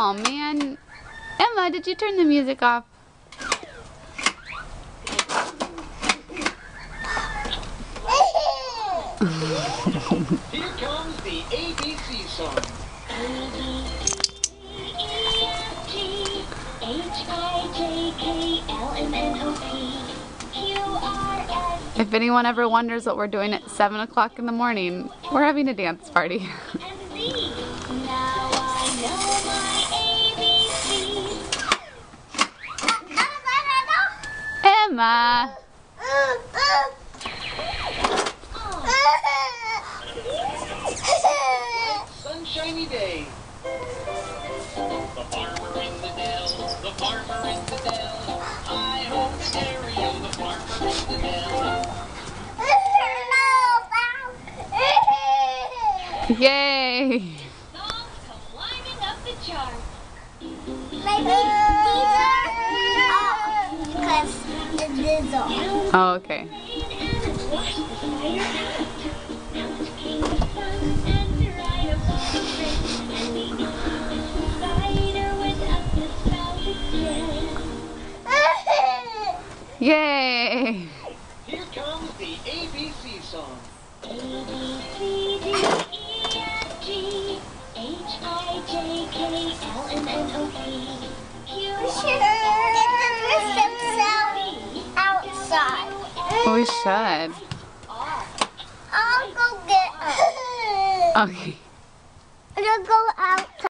Oh man. Emma, did you turn the music off? Here comes the ABC song. If anyone ever wonders what we're doing at 7 o'clock in the morning, we're having a dance party. Emma! Sunshiny day. The farmer in the dell, the farmer in the dell. I hope the dairy o, the farmer in the dell. Yay! Songs climbing up the chart. Oh, okay. Yay! Here comes the ABC song. We should. I'll go get. Okay. I'll go out.